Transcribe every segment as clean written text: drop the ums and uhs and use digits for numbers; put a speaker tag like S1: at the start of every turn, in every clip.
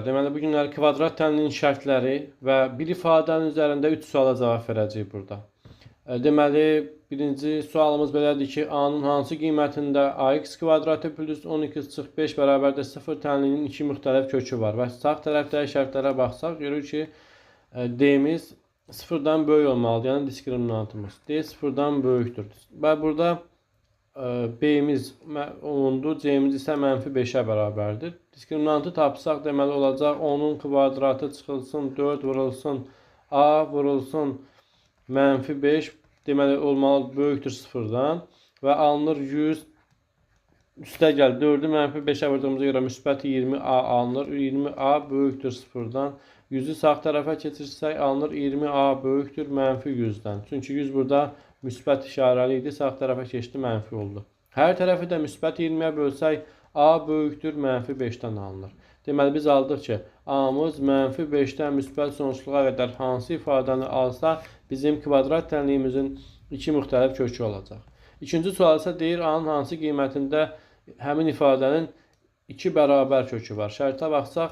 S1: Deməli, bu günlər kvadrat tənliyin şərtləri və bir ifadənin üzərində 3 suala cavab verəcəyik burada. Deməli, birinci sualımız belədir ki, A-nın hansı qiymətində ax kvadratı plus 12 çıx 5 bərabərdir 0 tənliyinin 2 müxtəlif kökü var. Və sağ tərəfdəki şərtlərə baxsaq, görürük ki, D-miz 0-dan böyük olmalıdır, yəni diskriminantımız. D 0-dan böyükdür. Və burada B-miz 10'dur, C-miz isə -5'ə bərabərdir. Diskriminantı tapsaq deməli olacaq 10'un kvadratı çıxılsın 4 vurulsun A vurulsun -5 deməli olmalı böyükdür 0-dan və alınır 100 üstə gəl 4'ü -5'ə vurduğumuza görə müsbət 20A alınır. 20A böyükdür 0-dan. 100'ü sağ tərəfə keçirsək alınır 20A böyükdür -100'dən. Çünki 100 burada müsbət işarəli idi, sağ tərəfə keçdi, mənfi oldu. Hər tərəfi də müsbət 20'yə bölsək A böyükdür -5'dən alınır. Deməli biz aldıq ki, A-mız -5'dən müsbət sonsuzluğa qədər hansı ifadəni alsa, bizim kvadrat tənliyimizin 2 müxtəlif kökü olacaq. İkinci sual isə deyir, A-nın hansı qiymətində həmin ifadənin 2 bərabər kökü var. Şərtə baxsaq,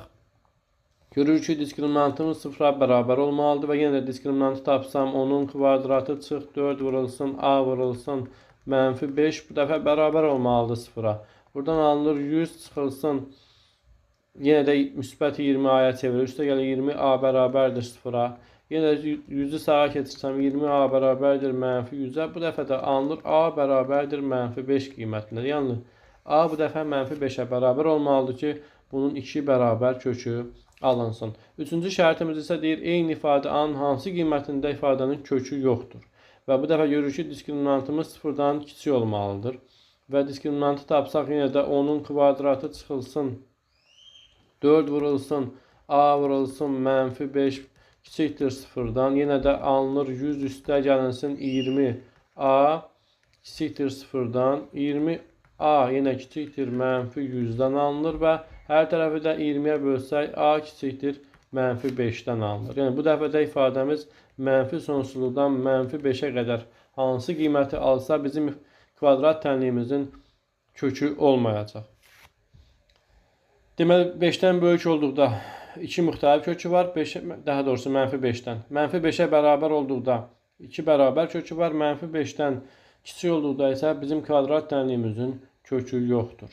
S1: görürük ki, diskriminantımız 0'a bərabər olmalıdır və yenə də diskriminantı tapsam, onun kvadratı çıx 4 vurulsun, A vurulsun, -5 bu dəfə bərabər olmalıdır 0'a. Buradan alınır 100 çıxılsın, yenə də müsbət 20A'ya çevirir. Üstə gəlir 20A bərabərdir 0'a. Yenə də 100'ü sağa keçirsəm 20A bərabərdir -100'ə. Bu dəfə də alınır A bərabərdir -5 qiymətində. Yəni A bu dəfə -5'ə bərabər olmalıdır ki, bunun 2 bərabər kökü alınsın. Üçüncü şərtimiz isə deyir, eyni ifadə A-nın hansı qiymətində ifadənin kökü yoxdur. Və bu dəfə görürük ki, diskriminantımız 0'dan kiçik olmalıdır. Və diskriminantı tapsaq yenə də 10'un kvadratı çıxılsın, 4 vurulsun, A vurulsun, -5 kiçikdir 0'dan. Yenə də alınır 100 üstə gəlinsin 20A kiçikdir 0'dan. 20A yenə kiçikdir -100'dən alınır və hər tərəfi də 20'yə bölsək A kiçikdir -5'dən alınır. Yəni bu dəfə də ifadəmiz mənfi sonsuzluqdan -5'ə qədər hansı qiyməti alsa bizim kvadrat tənliyimizin kökü olmayacaq. Deməli 5'dən böyük olduqda 2 müxtəlif kökü var. Daha doğrusu -5'dən. -5'ə bərabər olduqda 2 bərabər kökü var. -5'dən kiçik olduqda isə bizim kvadrat tənliyimizin kökü yoxdur.